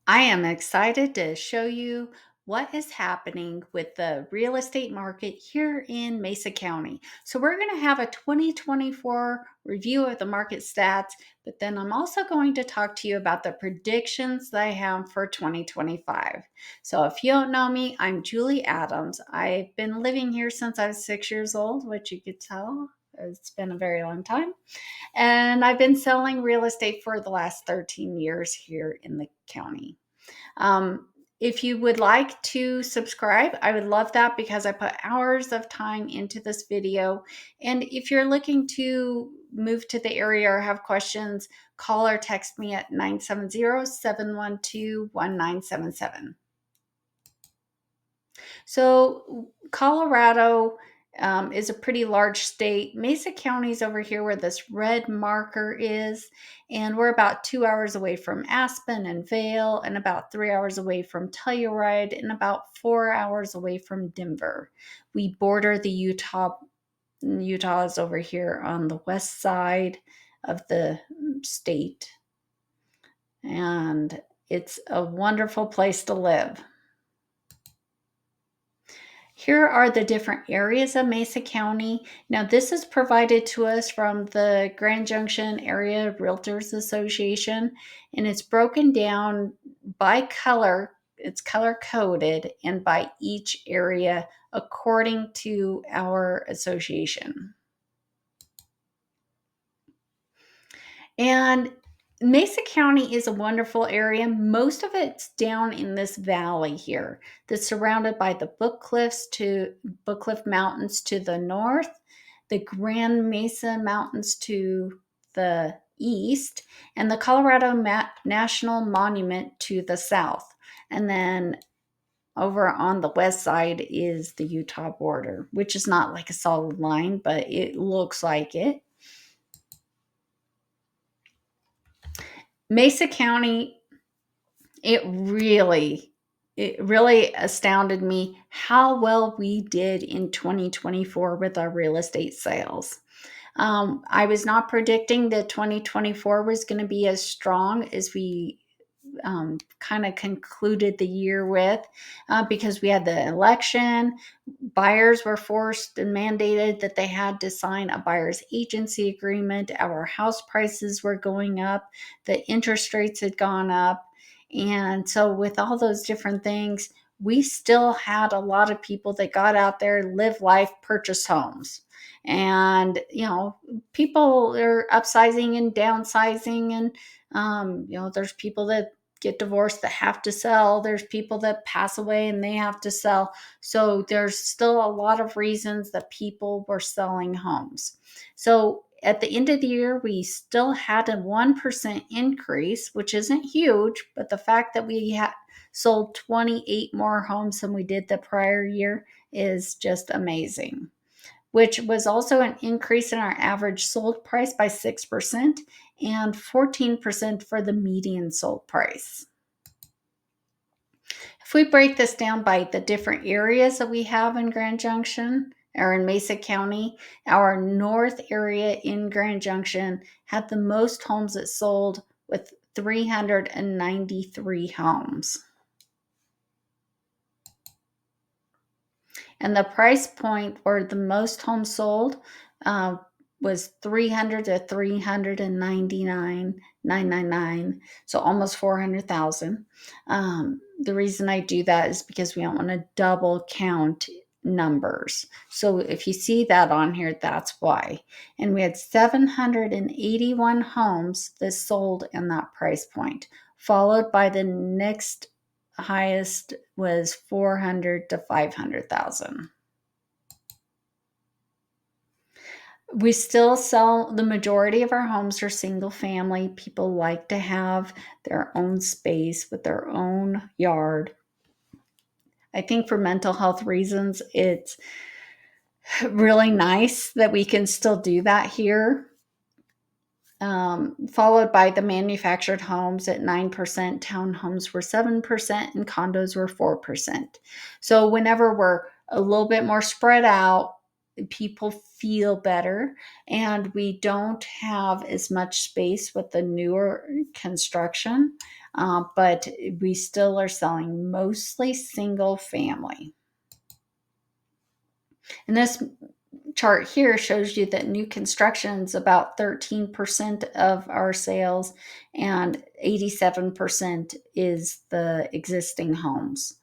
I am excited to show you what is happening with the real estate market here in Mesa County. So, we're going to have a 2024 review of the market stats, but then I'm also going to talk to you about the predictions that I have for 2025. So, if you don't know me, I'm Julie Adams. I've been living here since I was 6 years old, which you could tell it's been a very long time. And I've been selling real estate for the last 13 years here in the county. If you would like to subscribe, I would love that because I put hours of time into this video. And if you're looking to move to the area or have questions, call or text me at 970-712-1977. So, Colorado is a pretty large state. Mesa County is over here where this red marker is, and we're about 2 hours away from Aspen and Vail, and about 3 hours away from Telluride, and about 4 hours away from Denver. We border the Utah. Utah is over here on the west side of the state, and it's a wonderful place to live. Here are the different areas of Mesa County. Now, this is provided to us from the Grand Junction Area Realtors Association, and it's broken down by color. It's color coded and by each area according to our association. And Mesa County is a wonderful area. Most of it's down in this valley here that's surrounded by the Book Cliff Mountains to the north, the Grand Mesa Mountains to the east, and the Colorado National Monument to the south. And then over on the west side is the Utah border, which is not like a solid line, but it looks like it. Mesa County, it really astounded me how well we did in 2024 with our real estate sales. I was not predicting that 2024 was going to be as strong as we kind of concluded the year with, because we had the election. Buyers were forced and mandated that they had to sign a buyer's agency agreement. Our house prices were going up, the interest rates had gone up. And so, with all those different things, we still had a lot of people that got out there, live life, purchase homes. And, people are upsizing and downsizing. And, there's people that get divorced that have to sell. There's people that pass away and they have to sell. So there's still a lot of reasons that people were selling homes. So at the end of the year, we still had a 1% increase, which isn't huge, but the fact that we sold 28 more homes than we did the prior year is just amazing, which was also an increase in our average sold price by 6% and 14% for the median sold price. If we break this down by the different areas that we have in Grand Junction or in Mesa County, our north area in Grand Junction had the most homes that sold with 393 homes. And the price point where the most homes sold was 300 to 399,999, so almost 400,000. The reason I do that is because we don't want to double count numbers. So if you see that on here, that's why. And we had 781 homes that sold in that price point, followed by the next highest was 400 to 500,000. We still sell, the majority of our homes are single family. People like to have their own space with their own yard. I think for mental health reasons, it's really nice that we can still do that here. Followed by the manufactured homes at 9%, townhomes were 7%, and condos were 4%. So whenever we're a little bit more spread out, people feel better, and we don't have as much space with the newer construction. but we still are selling mostly single family. And this chart here shows you that new construction is about 13% of our sales, and 87% is the existing homes.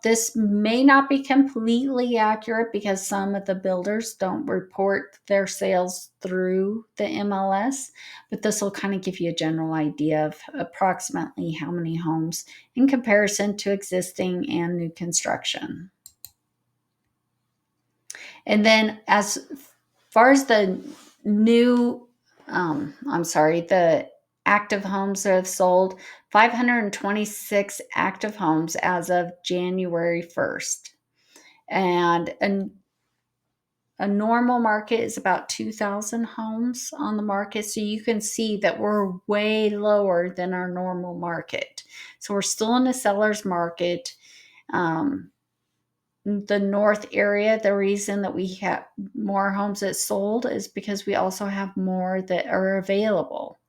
This may not be completely accurate because some of the builders don't report their sales through the MLS, but this will kind of give you a general idea of approximately how many homes in comparison to existing and new construction. And then as far as the the active homes that have sold, 526 active homes as of January 1st. And a normal market is about 2,000 homes on the market. So you can see that we're way lower than our normal market. So we're still in a seller's market. The north area, the reason that we have more homes that sold is because we also have more that are available.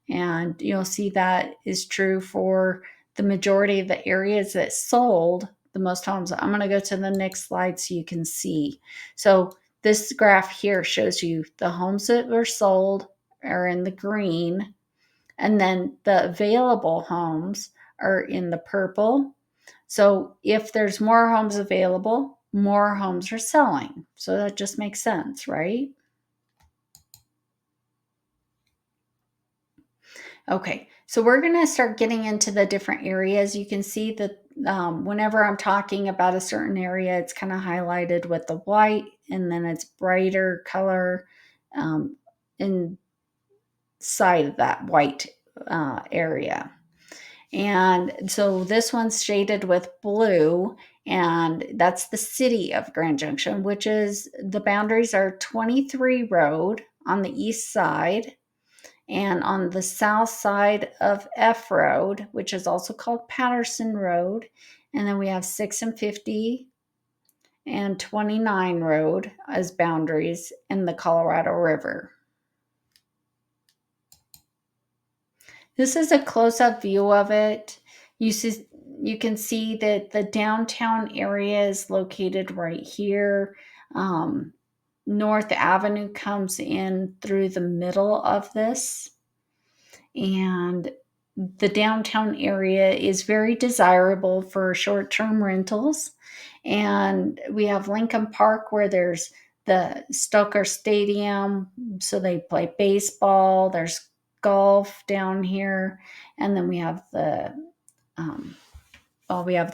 And you'll see that is true for the majority of the areas that sold the most homes. I'm going to go to the next slide so you can see. So this graph here shows you the homes that were sold are in the green, and then the available homes are in the purple. So if there's more homes available, more homes are selling. So that just makes sense, right? Okay, so we're going to start getting into the different areas. You can see that whenever I'm talking about a certain area, it's kind of highlighted with the white, and then it's brighter color inside of that white area. And so this one's shaded with blue, and that's the city of Grand Junction, which is the boundaries are 23 Road on the east side, and on the south side of F Road, which is also called Patterson Road. And then we have 6 and 50 and 29 Road as boundaries in the Colorado River. This is a close-up view of it. You can see that the downtown area is located right here. North Avenue comes in through the middle of this. And the downtown area is very desirable for short-term rentals. And we have Lincoln Park, where there's the Stoker Stadium, so they play baseball. There's golf down here, and then we have the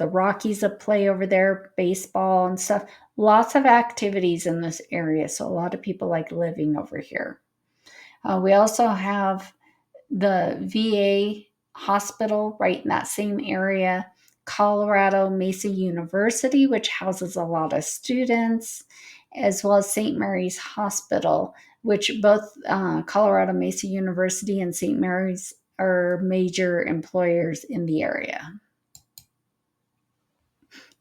Rockies that play over there, baseball and stuff. Lots of activities in this area, so a lot of people like living over here. We also have the VA hospital right in that same area, Colorado Mesa University, which houses a lot of students, as well as St. Mary's Hospital, which both Colorado Mesa University and St. Mary's are major employers in the area.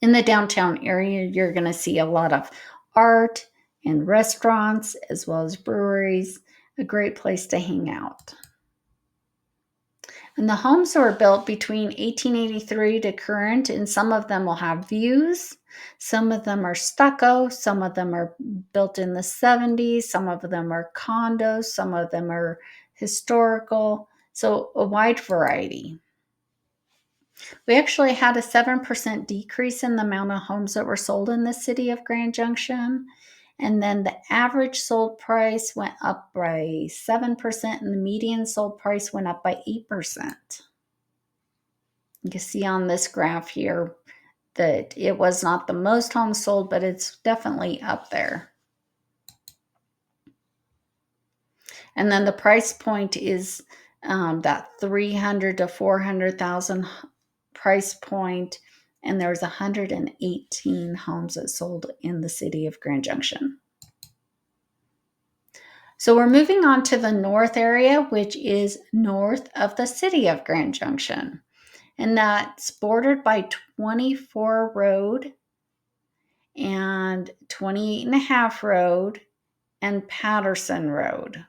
In the downtown area, you're going to see a lot of art and restaurants, as well as breweries, a great place to hang out. And the homes were built between 1883 to current, and some of them will have views. Some of them are stucco. Some of them are built in the 70s. Some of them are condos. Some of them are historical. So a wide variety. We actually had a 7% decrease in the amount of homes that were sold in the city of Grand Junction. And then the average sold price went up by 7%, and the median sold price went up by 8%. You can see on this graph here that it was not the most homes sold, but it's definitely up there. And then the price point is that 300 to 400,000 price point, and there's 118 homes that sold in the city of Grand Junction. So we're moving on to the north area, which is north of the city of Grand Junction. And that's bordered by 24 Road and 28 and a half Road and Patterson Road.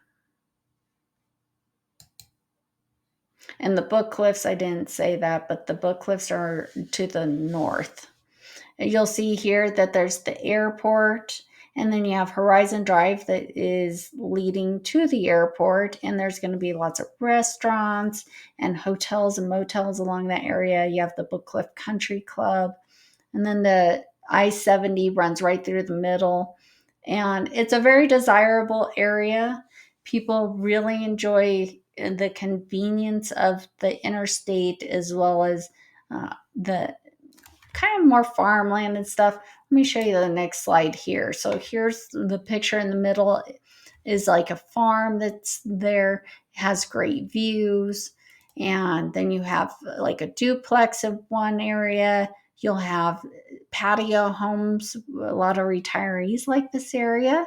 And the Book Cliffs, I didn't say that, but the Book Cliffs are to the north. You'll see here that there's the airport, and then you have Horizon Drive that is leading to the airport, and there's going to be lots of restaurants and hotels and motels along that area. You have the Book Cliff Country Club, and then the I-70 runs right through the middle, and it's a very desirable area. People really enjoy the convenience of the interstate, as well as the kind of more farmland and stuff. Let me show you the next slide here. So here's the picture in the middle is like a farm that's there. It has great views. And then you have like a duplex in one area. You'll have patio homes. A lot of retirees like this area,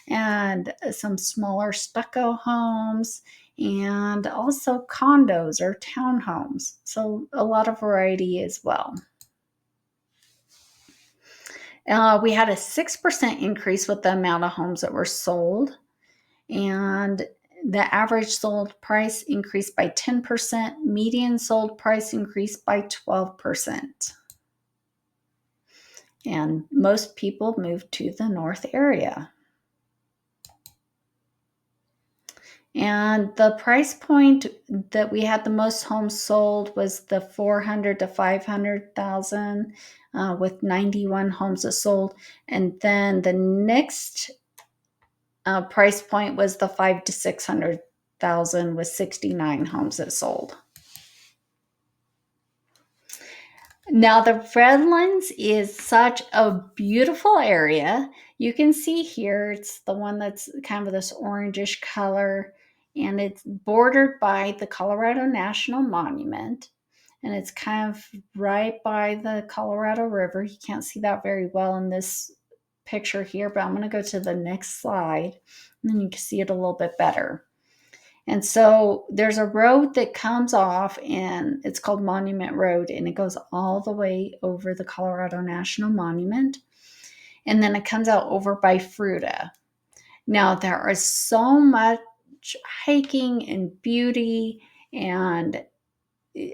and some smaller stucco homes, and also condos or townhomes. So a lot of variety as well. We had a 6% increase with the amount of homes that were sold, and the average sold price increased by 10%. Median sold price increased by 12%. And most people moved to the north area. And the price point that we had the most homes sold was the 400 to 500,000, with 91 homes that sold. And then the next price point was the 5 to 600,000 with 69 homes that sold. Now the Redlands is such a beautiful area. You can see here, it's the one that's kind of this orangish color, and it's bordered by the Colorado National Monument, and it's kind of right by the Colorado River. You can't see that very well in this picture here, but I'm going to go to the next slide, and then you can see it a little bit better. And so there's a road that comes off, and it's called Monument Road, and it goes all the way over the Colorado National Monument. And then it comes out over by Fruita. Now, there is so much hiking and beauty, and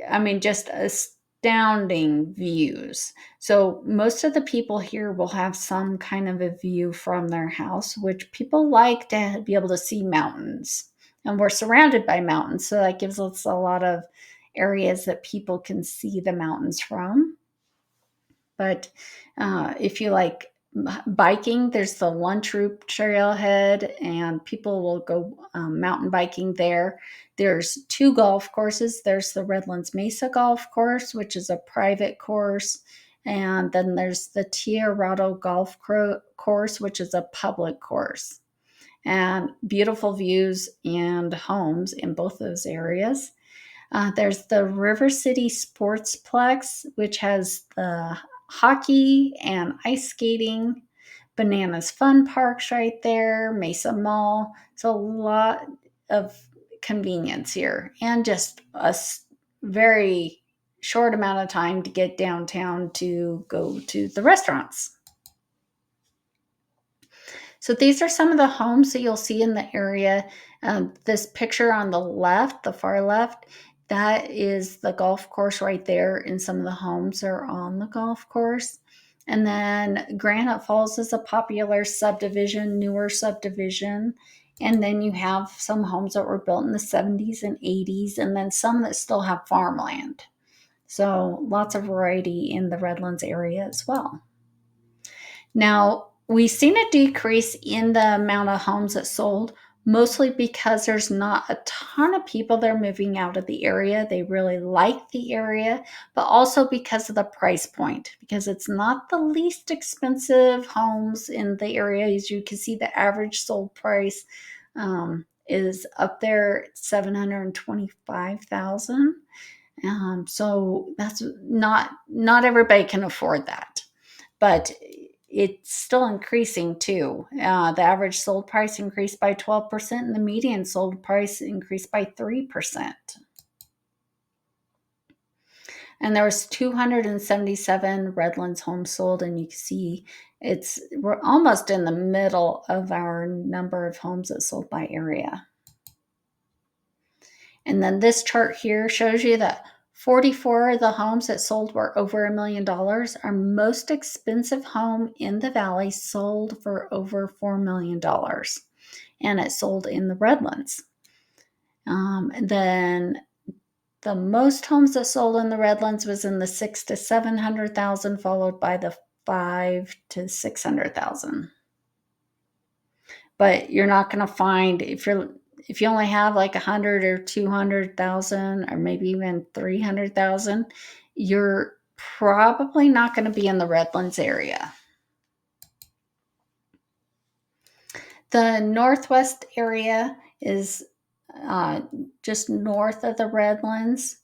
I mean, just astounding views. So most of the people here will have some kind of a view from their house, which people like to be able to see mountains. And we're surrounded by mountains, so that gives us a lot of areas that people can see the mountains from. But if you like biking, there's the Lunch Route Trailhead, and people will go mountain biking there. There's 2 golf courses. There's the Redlands Mesa Golf Course, which is a private course, and then there's the Tirado Golf Course, which is a public course. And beautiful views and homes in both those areas. There's the River City Sportsplex, which has the hockey and ice skating, Bananas Fun Parks right there, Mesa Mall. So a lot of convenience here, and just a very short amount of time to get downtown to go to the restaurants. So these are some of the homes that you'll see in the area. This picture on the left, the far left, that is the golf course right there, and some of the homes are on the golf course. And then Granite Falls is a popular subdivision, newer subdivision. And then you have some homes that were built in the 70s and 80s, and then some that still have farmland. So lots of variety in the Redlands area as well. Now, we've seen a decrease in the amount of homes that sold, mostly because there's not a ton of people that are moving out of the area. They really like the area, but also because of the price point, because it's not the least expensive homes in the area. As you can see, the average sold price is up there at $725,000. So that's not everybody can afford that, but it's still increasing too. The average sold price increased by 12%, and the median sold price increased by 3%. And there was 277 Redlands homes sold, and you can see we're almost in the middle of our number of homes that sold by area. And then this chart here shows you that 44 of the homes that sold were over $1 million. Our most expensive home in the valley sold for over $4 million, and it sold in the Redlands. And then the most homes that sold in the Redlands was in the 600,000 to 700,000, followed by the 500,000 to 600,000. But you're not going to find, if you only have like 100 or 200,000 or maybe even 300,000, you're probably not going to be in the Redlands area. The Northwest area is just north of the Redlands.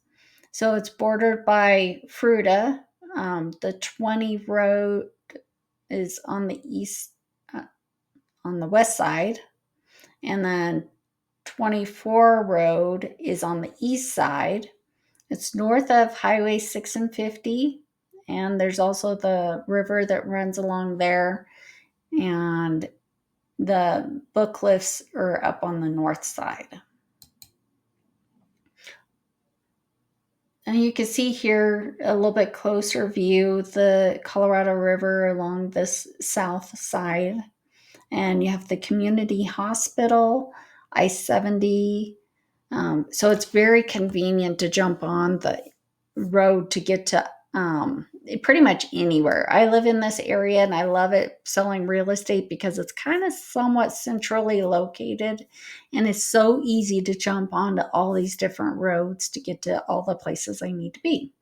So it's bordered by Fruita. The 20 road is on the east, on the west side, and then 24 road is on the east side. It's north of Highway 6 and 50, and there's also the river that runs along there, and the book cliffs are up on the north side. And you can see here a little bit closer view the Colorado River along this south side. And you have the community hospital, I-70. So it's very convenient to jump on the road to get to pretty much anywhere. I live in this area and I love it selling real estate because it's kind of somewhat centrally located, and it's so easy to jump onto all these different roads to get to all the places I need to be.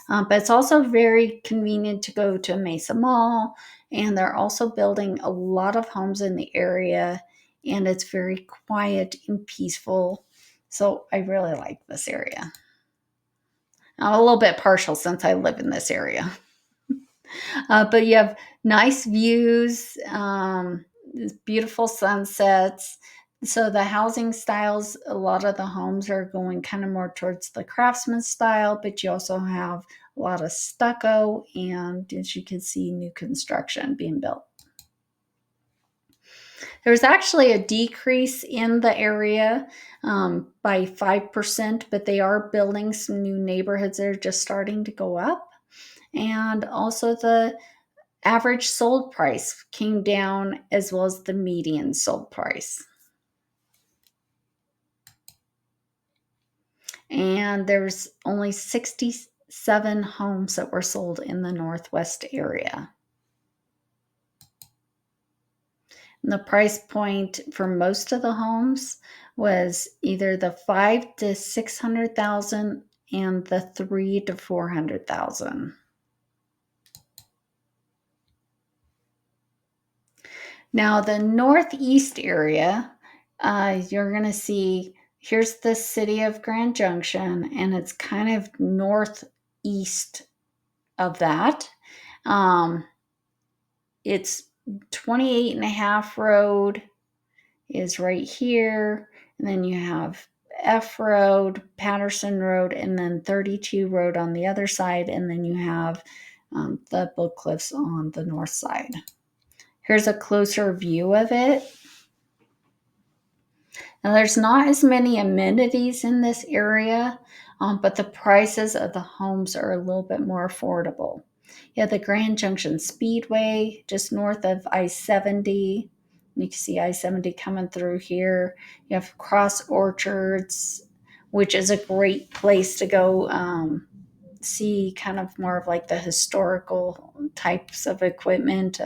But it's also very convenient to go to Mesa Mall, and they're also building a lot of homes in the area, and it's very quiet and peaceful. So I really like this area. I'm a little bit partial since I live in this area. But you have nice views, beautiful sunsets. So the housing styles, a lot of the homes are going kind of more towards the craftsman style, but you also have a lot of stucco and, as you can see, new construction being built. There's actually a decrease in the area by 5%, but they are building some new neighborhoods that are just starting to go up. And also the average sold price came down, as well as the median sold price. And there's only 67 homes that were sold in the Northwest area. And the price point for most of the homes was either the 500,000 to 600,000 and the 300,000 to 400,000. Now the Northeast area, you're going to see, here's the city of Grand Junction, and it's kind of northeast of that. It's 28 and a half road is right here. And then you have F Road, Patterson Road, and then 32 Road on the other side. And then you have the Book Cliffs on the north side. Here's a closer view of it. Now, there's not as many amenities in this area, but the prices of the homes are a little bit more affordable. You have the Grand Junction Speedway just north of I-70. You can see I-70 coming through here. You have Cross Orchards, which is a great place to go see kind of more of like the historical types of equipment.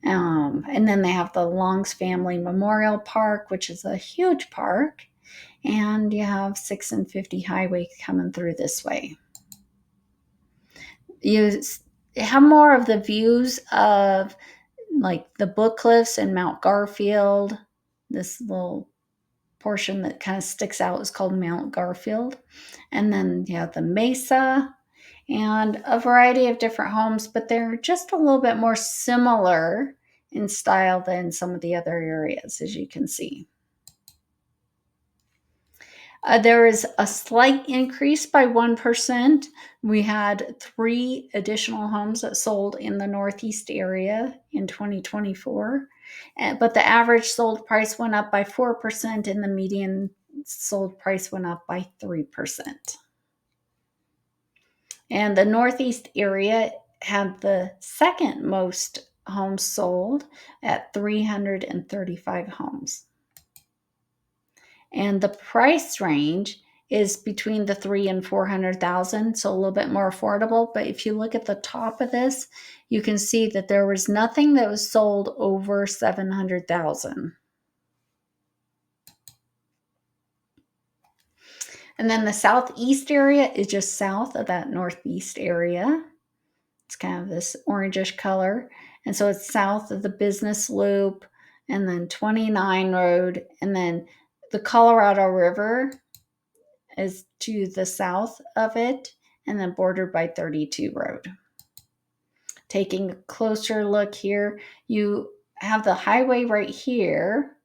And then they have the Longs Family Memorial Park, which is a huge park. And you have 6 and 50 highway coming through this way. You have more of the views of like the Book Cliffs and Mount Garfield. This little portion that kind of sticks out is called Mount Garfield. And then you have the Mesa and a variety of different homes, but they're just a little bit more similar in style than some of the other areas, as you can see. There is a slight increase by 1%. We had 3 additional homes that sold in the Northeast area in 2024, but the average sold price went up by 4% and the median sold price went up by 3%. And the Northeast area had the second most homes sold at 335 homes. And the price range is between the 3 and 400,000, so a little bit more affordable. But if you look at the top of this, you can see that there was nothing that was sold over 700,000. And then the southeast area is just south of that northeast area. It's kind of this orangish color. And so it's south of the business loop, and then 29 Road, and then the Colorado River is to the south of it, and then bordered by 32 Road. Taking a closer look here, you have the highway right here,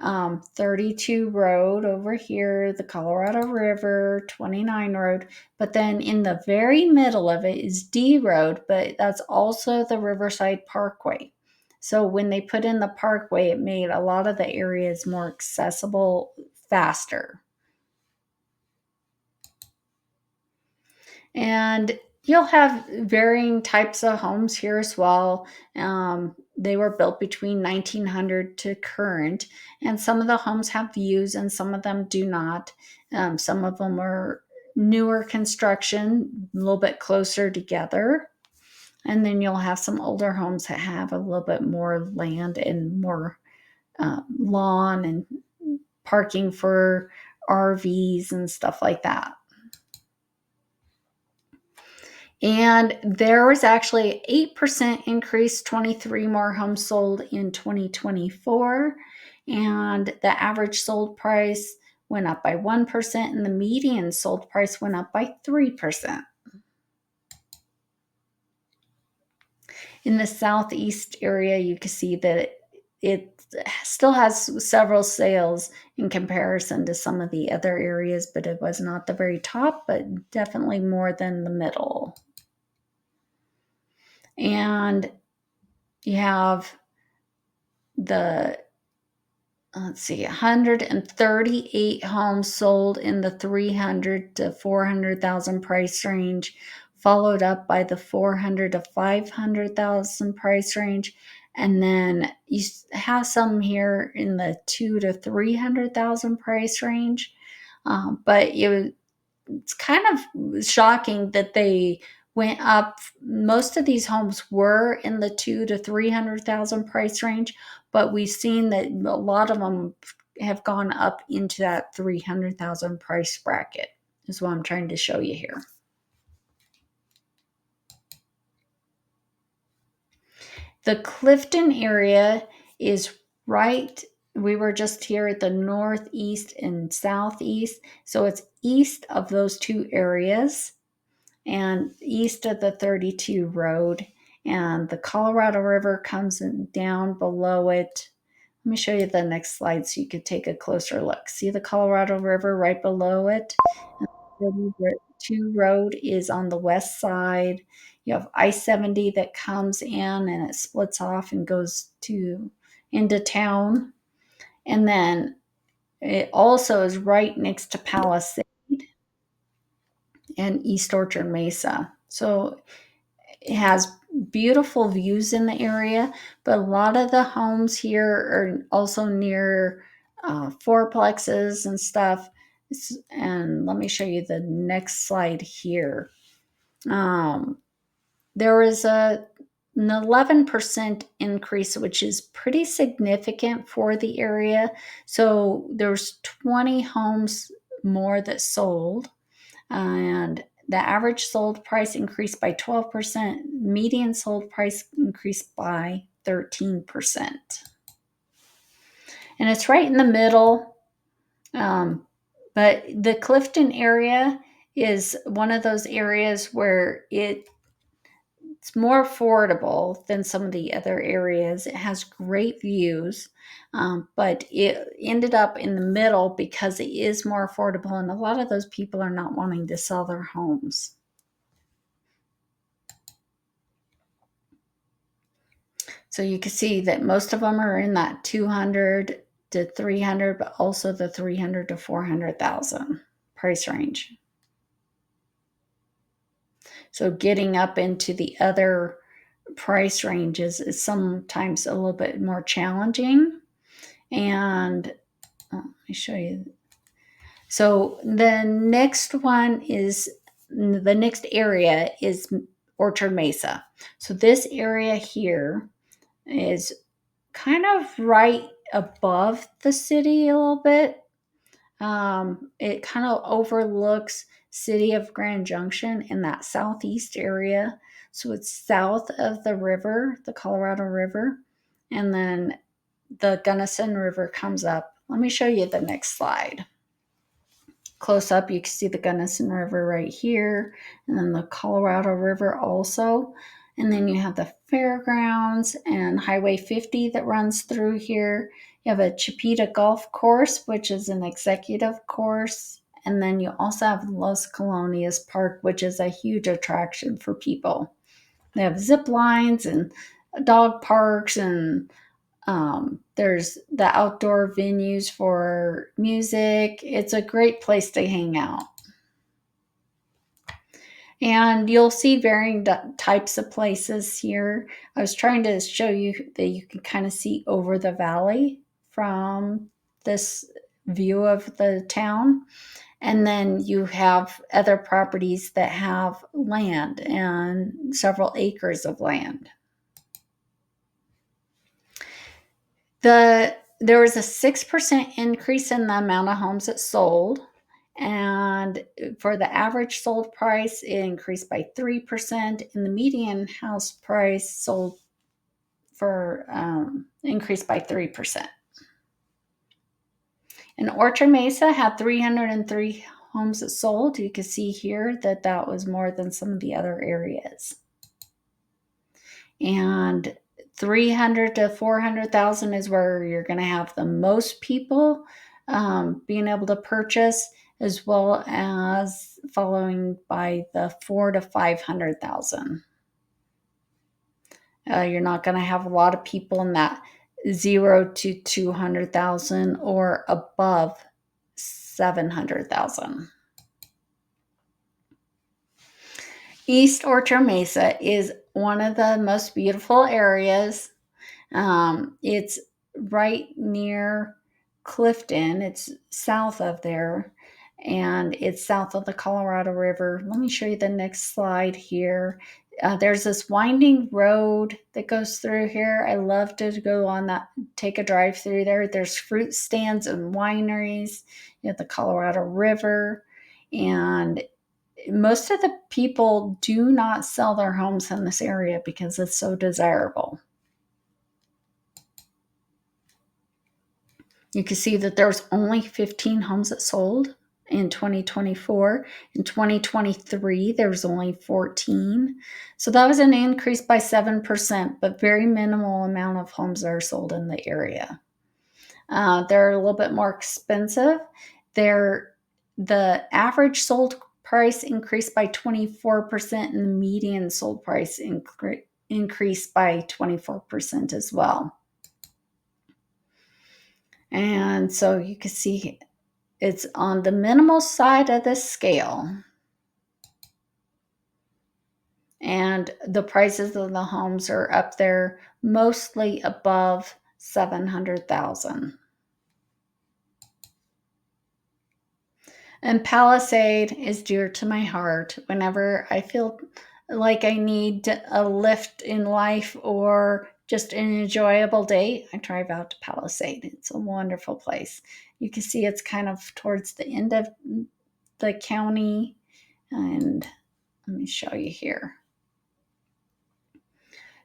32 Road over here, the Colorado River, 29 Road, but then in the very middle of it is D Road, but that's also the Riverside Parkway. So when they put in the parkway, it made a lot of the areas more accessible faster. And you'll have varying types of homes here as well. They were built between 1900 to current, and some of the homes have views and some of them do not. Some of them are newer construction, a little bit closer together. And then you'll have some older homes that have a little bit more land and more lawn and parking for RVs and stuff like that. And there was actually 8% increase, 23 more homes sold in 2024. And the average sold price went up by 1%, and the median sold price went up by 3%. In the southeast area, you can see that it still has several sales in comparison to some of the other areas, but it was not the very top, but definitely more than the middle. And you have the, 138 homes sold in the 300 to 400,000 price range, followed up by the 400 to 500,000 price range. And then you have some here in the 2 to 300,000 price range. But it's kind of shocking that they went up. Most of these homes were in the 2 to 300,000 price range, but we've seen that a lot of them have gone up into that 300,000 price bracket, is what I'm trying to show you here. The Clifton area is right. We were just here at the northeast and southeast, so it's east of those two areas and east of the 32 Road, and the Colorado River comes down below it. Let me show you the next slide so you could take a closer look. See the Colorado River right below it? And the 32 Road is on the west side. You have I-70 that comes in and it splits off and goes into town. And then it also is right next to Palisade and East Orchard Mesa. So it has beautiful views in the area, but a lot of the homes here are also near fourplexes and stuff. And let me show you the next slide here. There was an 11% increase, which is pretty significant for the area. So there's 20 homes more that sold, and the average sold price increased by 12%. Median sold price increased by 13%. And it's right in the middle. But the Clifton area is one of those areas where it's more affordable than some of the other areas. It has great views, but it ended up in the middle because it is more affordable, and a lot of those people are not wanting to sell their homes. So you can see that most of them are in that 200 to 300, but also the 300 to 400,000 price range. So getting up into the other price ranges is sometimes a little bit more challenging. And let me show you. So the next area is Orchard Mesa. So this area here is kind of right above the city a little bit. It kind of overlooks city of Grand Junction in that southeast area. So it's south of the river, the Colorado River, and then the Gunnison River comes up. Let me show you the next slide. Close up, you can see the Gunnison River right here, and then the Colorado River also. And then you have the fairgrounds and Highway 50 that runs through here. You have a Chipeta Golf Course, which is an executive course. And then you also have Los Colonias Park, which is a huge attraction for people. They have zip lines and dog parks, and there's the outdoor venues for music. It's a great place to hang out. And you'll see varying types of places here. I was trying to show you that you can kind of see over the valley from this view of the town. And then you have other properties that have land and several acres of land. There was a 6% increase in the amount of homes that sold. And for the average sold price, it increased by 3%. And the median house price sold for increased by 3%. And Orchard Mesa had 303 homes that sold. You can see here that that was more than some of the other areas. And 300 to 400,000 is where you're going to have the most people being able to purchase, as well as following by the 4 to 500,000. You're not going to have a lot of people in that 0 to 200,000 or above 700,000. East Orchard Mesa is one of the most beautiful areas. It's right near Clifton. It's south of there, and it's south of the Colorado River. Let me show you the next slide here. There's this winding road that goes through here. I love to go on that, take a drive through there. There's fruit stands and wineries. You have the Colorado River, and most of the people do not sell their homes in this area because it's so desirable. You can see that there's only 15 homes that sold in 2024. In 2023, there was only 14. So that was an increase by 7%, but very minimal amount of homes are sold in the area. They're a little bit more expensive. The average sold price increased by 24%, and the median sold price increased by 24% as well. And so you can see it's on the minimal side of the scale. And the prices of the homes are up there, mostly above 700,000. And Palisade is dear to my heart. Whenever I feel like I need a lift in life or just an enjoyable day, I drive out to Palisade. It's a wonderful place. You can see it's kind of towards the end of the county. And let me show you here.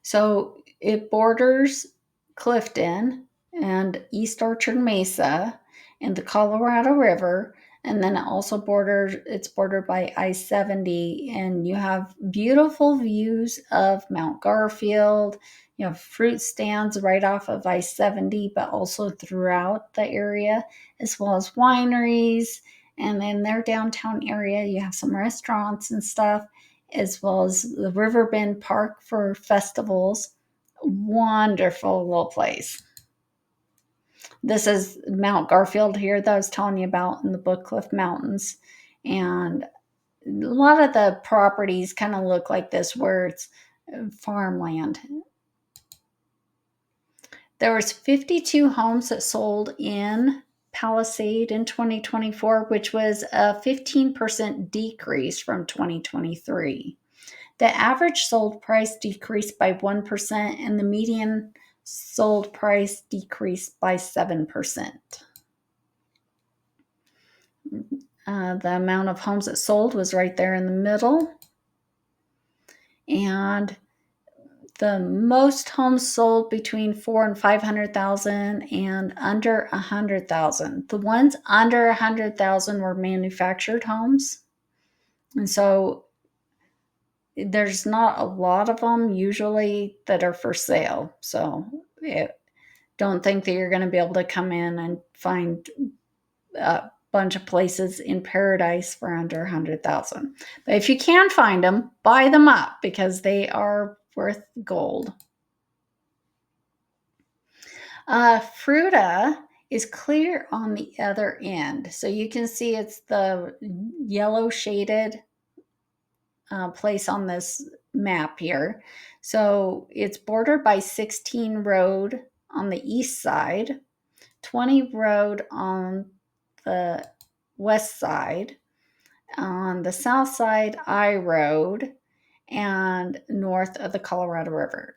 So it borders Clifton and East Orchard Mesa and the Colorado River. And then it's bordered by I-70, and you have beautiful views of Mount Garfield. You have fruit stands right off of I-70, but also throughout the area, as well as wineries. And in their downtown area, you have some restaurants and stuff, as well as the Riverbend Park for festivals. Wonderful little place. This is Mount Garfield here that I was telling you about in the Bookcliff Mountains. And a lot of the properties kind of look like this where it's farmland. There was 52 homes that sold in Palisade in 2024, which was a 15% decrease from 2023. The average sold price decreased by 1%, and the median sold price decreased by 7%. The amount of homes that sold was right there in the middle. And the most homes sold between 4 and 500,000 and under 100,000. The ones under 100,000 were manufactured homes. And so there's not a lot of them usually that are for sale. So don't think that you're going to be able to come in and find a bunch of places in paradise for under 100,000. But if you can find them, buy them up because they are worth gold. Fruita is clear on the other end. So you can see it's the yellow shaded place on this map here. So it's bordered by 16 Road on the east side, 20 Road on the west side, on the south side, I Road, and north of the Colorado River.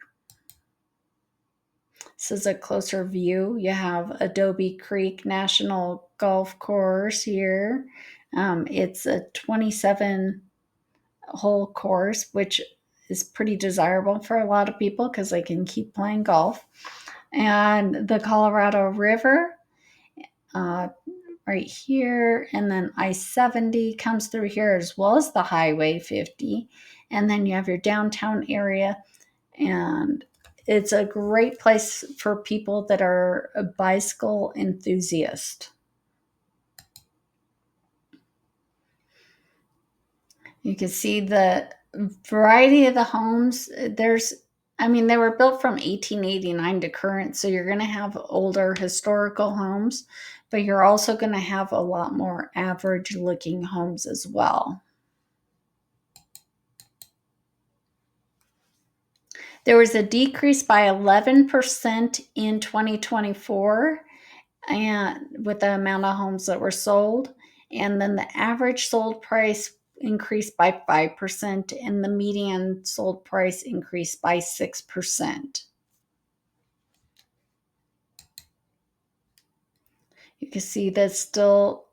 This is a closer view. You have Debeque Creek National Golf Course here. It's a 27 hole course, which is pretty desirable for a lot of people because they can keep playing golf. And the Colorado River, right here, and then I-70 comes through here as well as the Highway 50. And then you have your downtown area, and it's a great place for people that are a bicycle enthusiast. You can see the variety of the homes. They were built from 1889 to current, so you're going to have older historical homes, but you're also going to have a lot more average looking homes as well. There was a decrease by 11% in 2024 and with the amount of homes that were sold. And then the average sold price increased by 5%, and the median sold price increased by 6%. You can see that still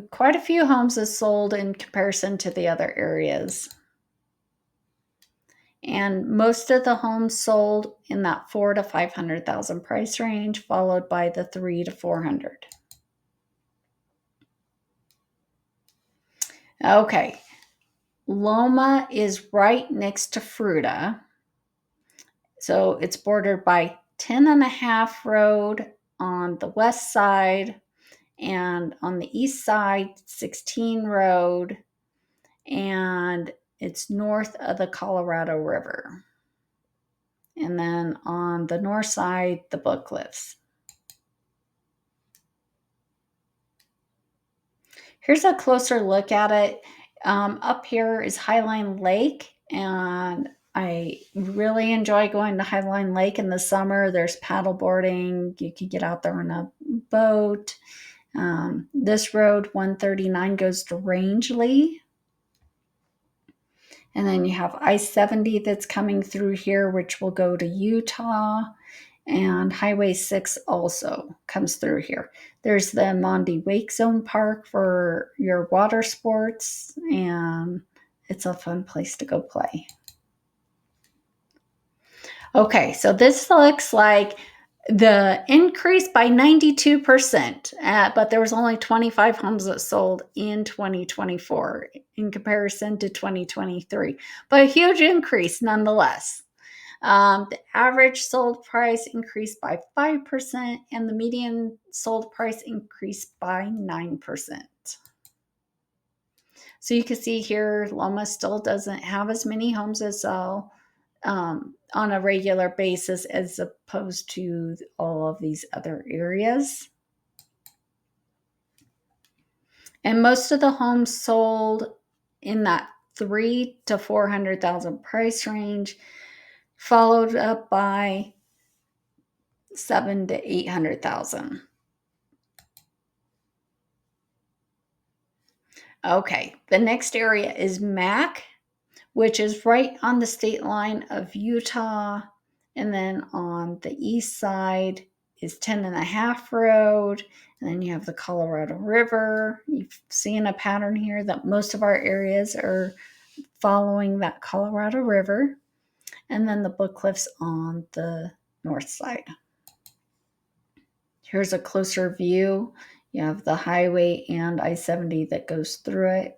quite a few homes is sold in comparison to the other areas. And most of the homes sold in that 4 to 500,000 price range, followed by the 3 to 400. Okay, Loma is right next to Fruita. So it's bordered by 10.5 Road on the west side, and on the east side, 16 Road, and it's north of the Colorado River. And then on the north side, the Bookcliffs. Here's a closer look at it. Up here is Highline Lake, and I really enjoy going to Highline Lake in the summer. There's paddle boarding. You can get out there on a boat. This road, 139, goes to Rangeley. And then you have I-70 that's coming through here, which will go to Utah. And Highway 6 also comes through here. There's the Mondi Wake Zone Park for your water sports, and it's a fun place to go play. Okay, so this looks like the increase by 92%, but there was only 25 homes that sold in 2024 in comparison to 2023, but a huge increase nonetheless. The average sold price increased by 5%, and the median sold price increased by 9%. So you can see here, Loma still doesn't have as many homes that sell on a regular basis as opposed to all of these other areas. And most of the homes sold in that 3 to 400,000 price range, followed up by 7 to 800,000. Okay, the next area is Mack, which is right on the state line of Utah. And then on the east side is 10 and a half Road. And then you have the Colorado River. You've seen a pattern here that most of our areas are following that Colorado River. And then the Book Cliffs on the north side. Here's a closer view. You have the highway and I-70 that goes through it.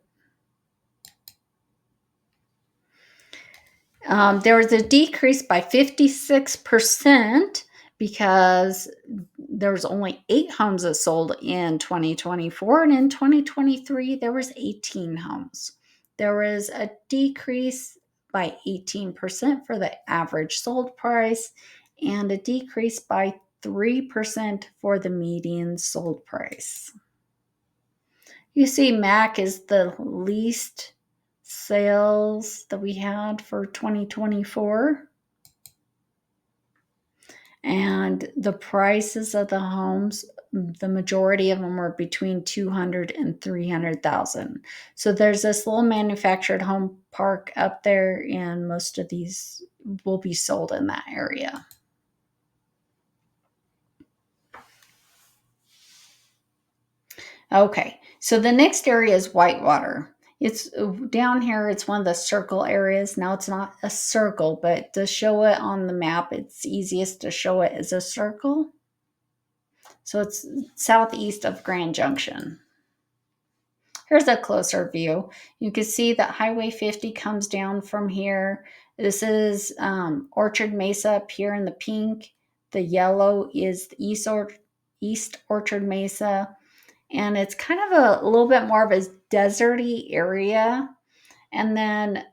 There was a decrease by 56% because there was only 8 homes that sold in 2024, and in 2023 there was 18 homes. There was a decrease by 18% for the average sold price and a decrease by 3% for the median sold price. You see, Mack is the least sales that we had for 2024. And the prices of the homes, the majority of them were between 200 and 300,000. So there's this little manufactured home park up there, and most of these will be sold in that area. Okay, so the next area is Whitewater. It's down here, it's one of the circle areas. Now it's not a circle, but to show it on the map, it's easiest to show it as a circle. So it's southeast of Grand Junction. Here's a closer view. You can see that Highway 50 comes down from here. This is Orchard Mesa up here in the pink. The yellow is the East Orchard Mesa. And it's kind of a little bit more of a deserty area. And then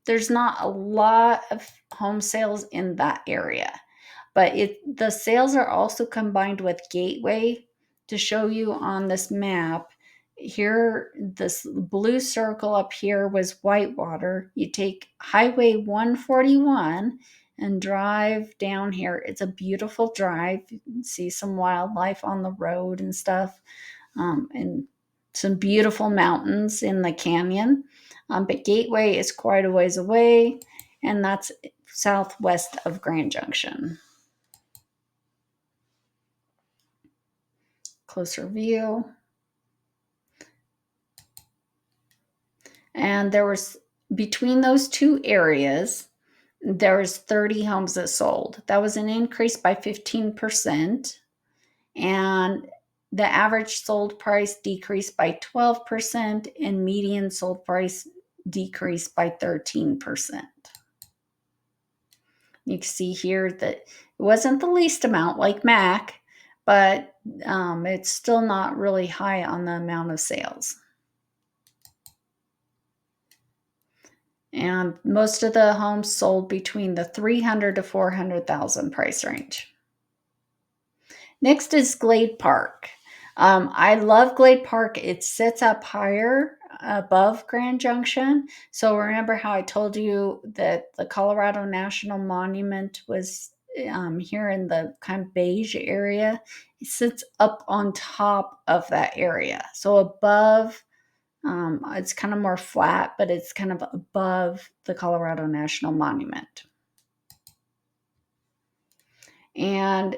there's not a lot of home sales in that area. But the sales are also combined with Gateway. To show you on this map, here, this blue circle up here was Whitewater. You take Highway 141 and drive down here. It's a beautiful drive. You can see some wildlife on the road and stuff, and some beautiful mountains in the canyon. But Gateway is quite a ways away, and that's southwest of Grand Junction. Closer view. And there was, between those two areas, there was 30 homes that sold. That was an increase by 15%. And the average sold price decreased by 12%, and median sold price decreased by 13%. You can see here that it wasn't the least amount like Mack, but it's still not really high on the amount of sales. And most of the homes sold between the 300 to 400,000 price range. Next is Glade Park. I love Glade Park. It sits up higher above Grand Junction. So remember how I told you that the Colorado National Monument was here in the kind of beige area? It sits up on top of that area. So above, it's kind of more flat, but it's kind of above the Colorado National Monument. And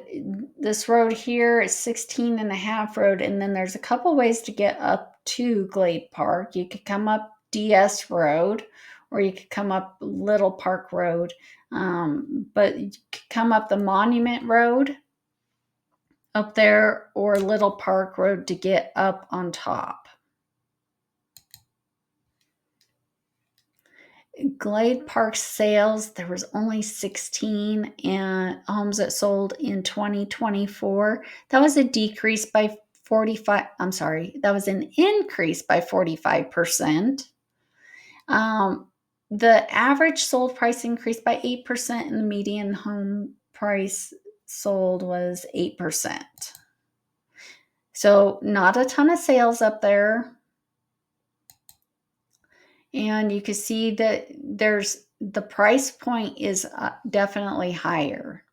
this road here is 16 and a half road. And then there's a couple ways to get up to Glade Park. You could come up DS Road, or you could come up Little Park Road. But you could come up the Monument Road up there, or Little Park Road to get up on top. Glade Park sales, there was only 16 homes that sold in 2024. That was a decrease by 45. I'm sorry, that was an increase by 45%. The average sold price increased by 8%, and the median home price sold was 8%. So not a ton of sales up there. And you can see that the price point is definitely higher.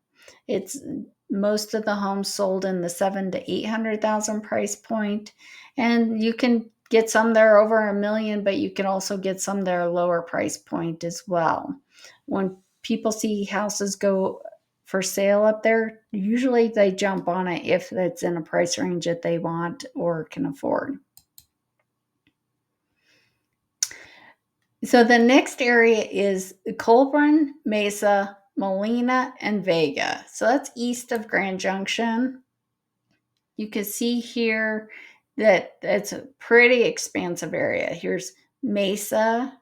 It's most of the homes sold in the 7 to 800,000 price point, and you can get some that are over $1 million, but you can also get some that are lower price point as well. When people see houses go for sale up there, usually they jump on it if it's in a price range that they want or can afford. So the next area is Collbran, Mesa, Molina, and Vega. So that's east of Grand Junction. You can see here that it's a pretty expansive area. Here's Mesa,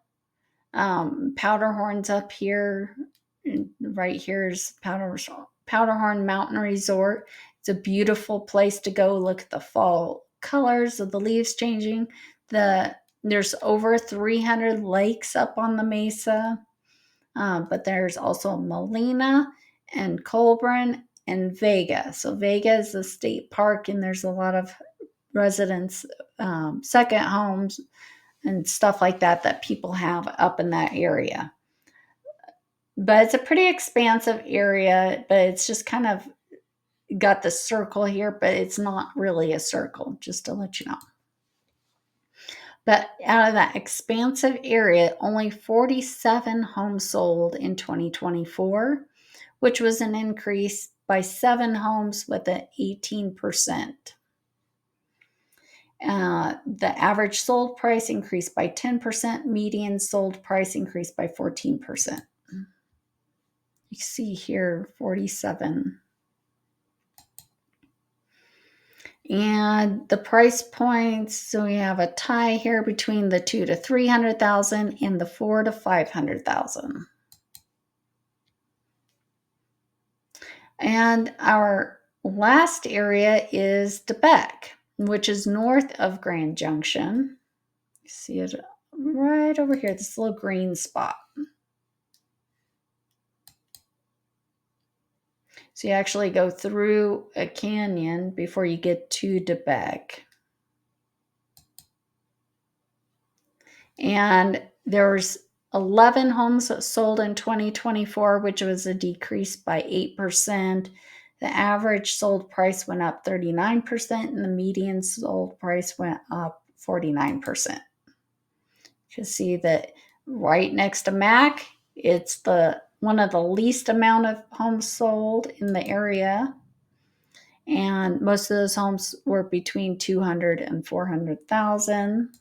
Powderhorn's up here. Right here's Powderhorn Mountain Resort. It's a beautiful place to go look at the fall colors of the leaves changing. There's over 300 lakes up on the mesa, but there's also Molina and Collbran and Vega. So Vega is a state park, and there's a lot of residents, second homes, and stuff like that people have up in that area. But it's a pretty expansive area, but it's just kind of got the circle here, but it's not really a circle, just to let you know. But out of that expansive area, only 47 homes sold in 2024, which was an increase by 7 homes with an 18%. The average sold price increased by 10%, median sold price increased by 14%. You see here 47. And the price points, so we have a tie here between the 2 to 300,000 and the 4 to 500,000. And our last area is Debeque, which is north of Grand Junction. You see it right over here, this little green spot. So you actually go through a canyon before you get to Debeque. And there's 11 homes sold in 2024, which was a decrease by 8%. The average sold price went up 39%, and the median sold price went up 49%. You can see that right next to Mack, it's one of the least amount of homes sold in the area. And most of those homes were between 200 and 400,000.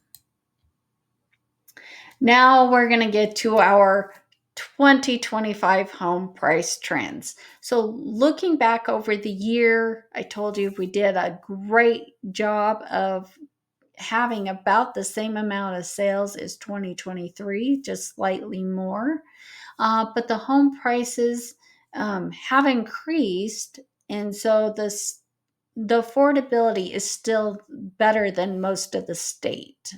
Now we're going to get to our 2025 home price trends. So looking back over the year, I told you we did a great job of having about the same amount of sales as 2023, just slightly more. But the home prices have increased, and so the affordability is still better than most of the state.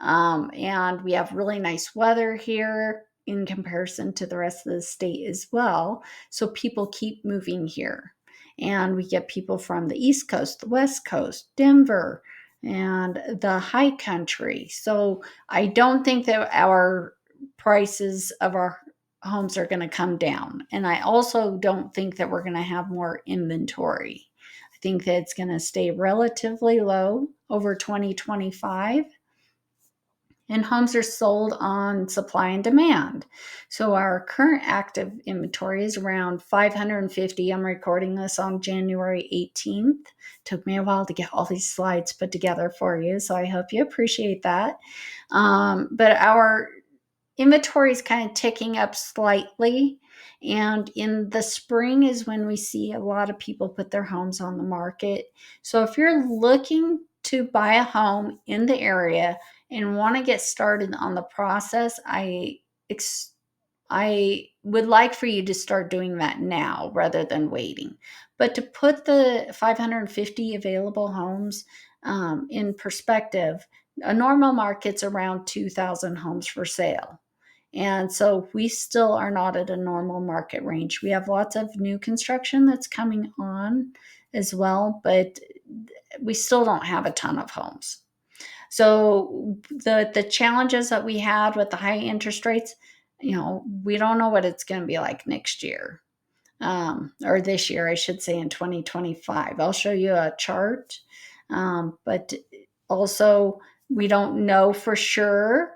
And we have really nice weather here in comparison to the rest of the state as well. So people keep moving here. And we get people from the East Coast, the West Coast, Denver, and the high country. So I don't think that our prices of our homes are going to come down. And I also don't think that we're going to have more inventory. I think that it's going to stay relatively low over 2025. And homes are sold on supply and demand. So our current active inventory is around 550. I'm recording this on January 18th. Took me a while to get all these slides put together for you, so I hope you appreciate that. But our inventory is kind of ticking up slightly. And in the spring is when we see a lot of people put their homes on the market. So if you're looking to buy a home in the area and want to get started on the process, I would like for you to start doing that now rather than waiting. But to put the 550 available homes in perspective, a normal market's around 2,000 homes for sale. And so we still are not at a normal market range. We have lots of new construction that's coming on as well, but we still don't have a ton of homes. So the challenges that we had with the high interest rates, we don't know what it's going to be like next year, or this year, I should say, in 2025. I'll show you a chart, but also we don't know for sure.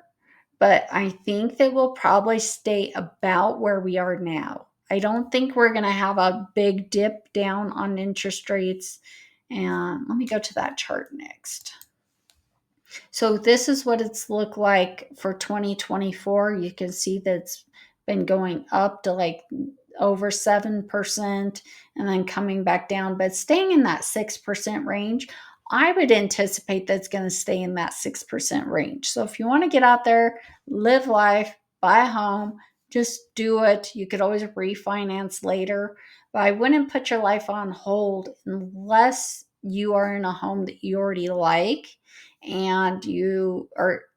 But I think that we'll probably stay about where we are now. I don't think we're going to have a big dip down on interest rates. And let me go to that chart next. So this is what it's looked like for 2024. You can see that it's been going up to like over 7% and then coming back down, but staying in that 6% range. I would anticipate that's going to stay in that 6% range. So if you want to get out there, live life, buy a home, just do it. You could always refinance later, but I wouldn't put your life on hold unless you are in a home that you already like and you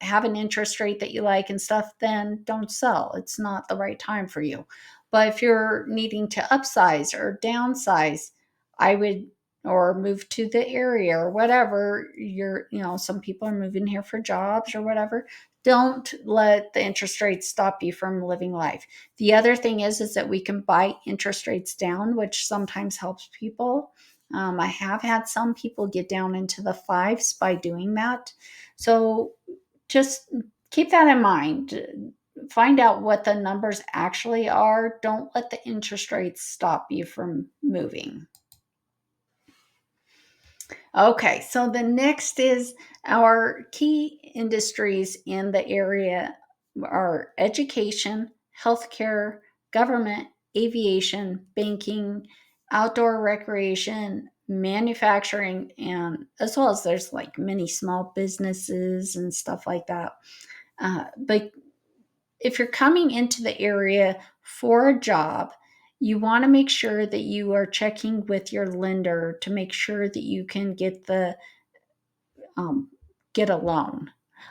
have an interest rate that you like and stuff. Then don't sell. It's not the right time for you. But if you're needing to upsize or downsize, I would, or move to the area or whatever, some people are moving here for jobs or whatever. Don't let the interest rates stop you from living life. The other thing is that we can buy interest rates down, which sometimes helps people. I have had some people get down into the fives by doing that. So just keep that in mind. Find out what the numbers actually are. Don't let the interest rates stop you from moving. Okay, so the next is our key industries in the area are education, healthcare, government, aviation, banking, outdoor recreation, manufacturing, and as well as there's like many small businesses and stuff like that. But if you're coming into the area for a job, you want to make sure that you are checking with your lender to make sure that you can um, get a loan.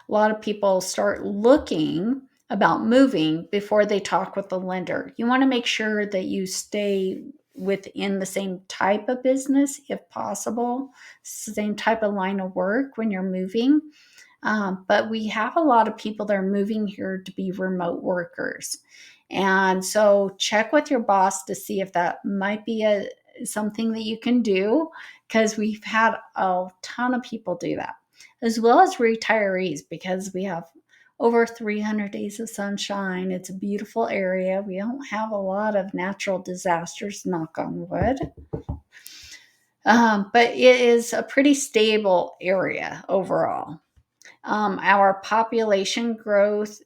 A lot of people start looking about moving before they talk with the lender. You want to make sure that you stay within the same type of business, if possible, same type of line of work when you're moving. But we have a lot of people that are moving here to be remote workers. And so check with your boss to see if that might be something that you can do, because we've had a ton of people do that, as well as retirees, because we have over 300 days of sunshine. It's a beautiful area. We don't have a lot of natural disasters, knock on wood. But it is a pretty stable area overall. Our population growth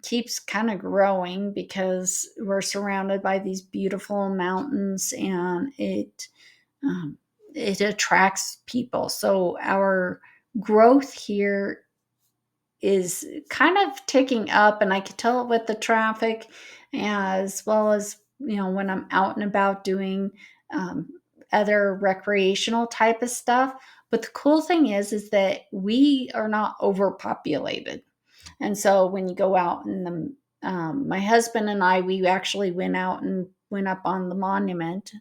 keeps kind of growing because we're surrounded by these beautiful mountains, and it attracts people. So our growth here is kind of ticking up, and I can tell it with the traffic, as well as when I'm out and about doing other recreational type of stuff. But the cool thing is that we are not overpopulated. And so when you go out in my husband and I, we actually went out and went up on the monument,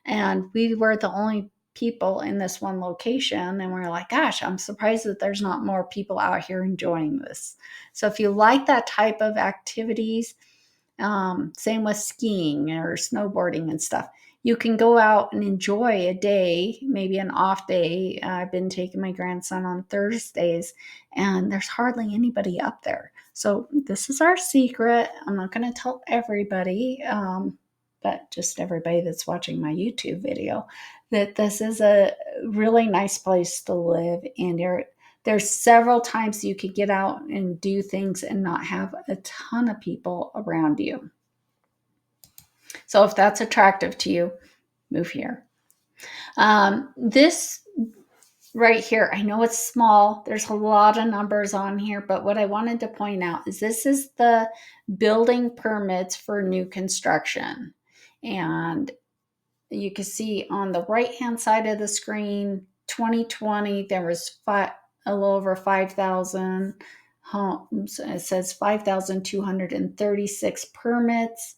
and we were the only people in this one location. And we're like, gosh, I'm surprised that there's not more people out here enjoying this. So if you like that type of activities, same with skiing or snowboarding and stuff, you can go out and enjoy a day, maybe an off day. I've been taking my grandson on Thursdays, and there's hardly anybody up there. So this is our secret. I'm not going to tell everybody, but just everybody that's watching my YouTube video, that this is a really nice place to live. And there's several times you could get out and do things and not have a ton of people around you. So if that's attractive to you, move here. This right here, I know it's small. There's a lot of numbers on here, but what I wanted to point out is this is the building permits for new construction. And you can see on the right-hand side of the screen, 2020, there was a little over 5,000 homes. It says 5,236 permits.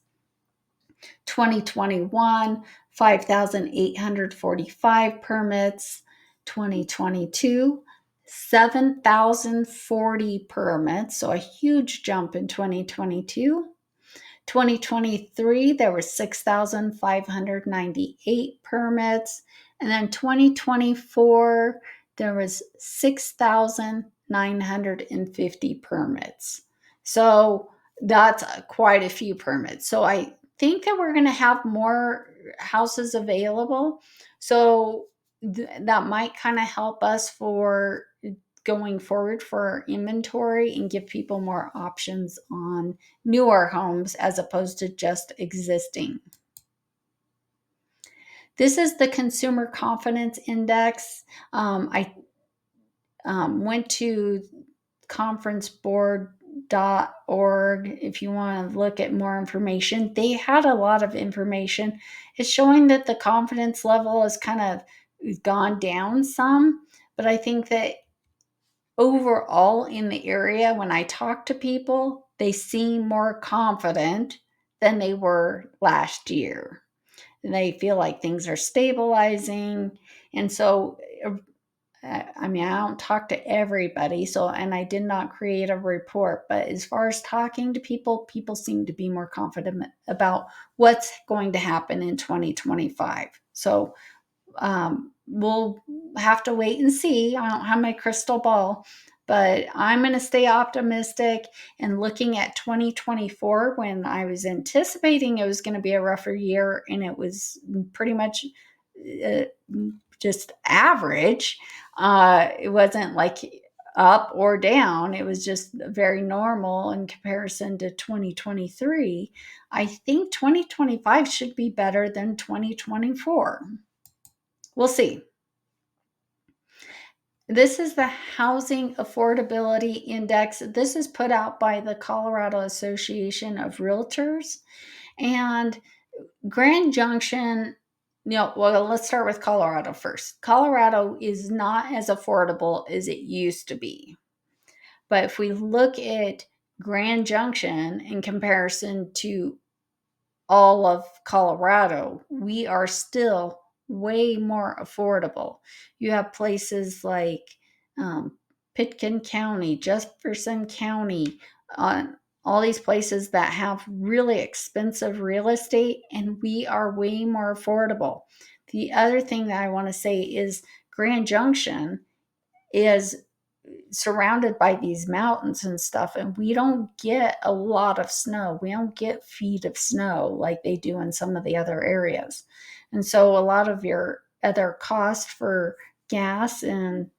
2021, 5,845 permits. 2022, 7,040 permits, so a huge jump in 2022. 2023, there were 6,598 permits. And then 2024, there was 6,950 permits. So that's quite a few permits. So I think that we're going to have more houses available. So that might kind of help us for going forward for our inventory and give people more options on newer homes as opposed to just existing. This is the Consumer Confidence Index. I went to conferenceboard.org if you want to look at more information. They had a lot of information. It's showing that the confidence level has kind of gone down some, but I think that overall in the area, when I talk to people, they seem more confident than they were last year. They feel like things are stabilizing. And so, I mean, I don't talk to everybody, so, and I did not create a report, but as far as talking to people, people seem to be more confident about what's going to happen in 2025. So, we'll have to wait and see. I don't have my crystal ball, but I'm going to stay optimistic. And looking at 2024, when I was anticipating it was going to be a rougher year, and it was pretty much just average. It wasn't like up or down. It was just very normal in comparison to 2023. I think 2025 should be better than 2024. We'll see. This is the Housing Affordability Index. This is put out by the Colorado Association of Realtors. And Grand Junction, well, let's start with Colorado first. Colorado is not as affordable as it used to be. But if we look at Grand Junction in comparison to all of Colorado, we are still way more affordable. You have places like Pitkin County, Jefferson County, all these places that have really expensive real estate, and we are way more affordable. The other thing that I want to say is Grand Junction is surrounded by these mountains and stuff, and we don't get a lot of snow. We don't get feet of snow like they do in some of the other areas. And so a lot of your other costs for gas and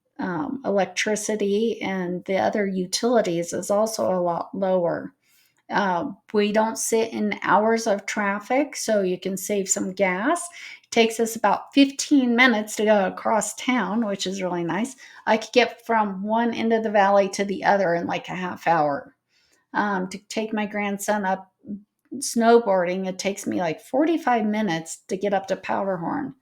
electricity and the other utilities is also a lot lower. We don't sit in hours of traffic, so you can save some gas. It takes us about 15 minutes to go across town, which is really nice. I could get from one end of the valley to the other in like a half hour. To take my grandson up snowboarding, it takes me like 45 minutes to get up to Powderhorn.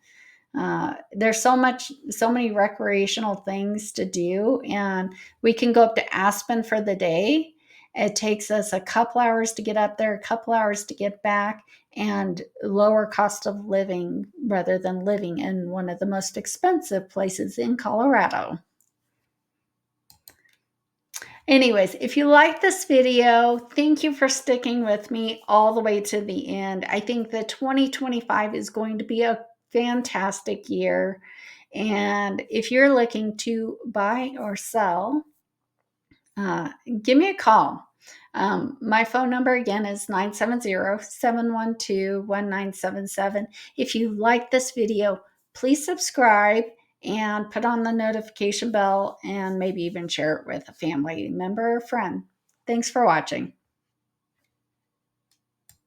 There's so many recreational things to do, and we can go up to Aspen for the day. It takes us a couple hours to get up there, a couple hours to get back, and lower cost of living rather than living in one of the most expensive places in Colorado. Anyways, if you like this video, thank you for sticking with me all the way to the end. I think that 2025 is going to be a fantastic year. And if you're looking to buy or sell, give me a call. My phone number again is 970-712-1977. If you like this video, please subscribe and put on the notification bell and maybe even share it with a family member or friend. Thanks for watching.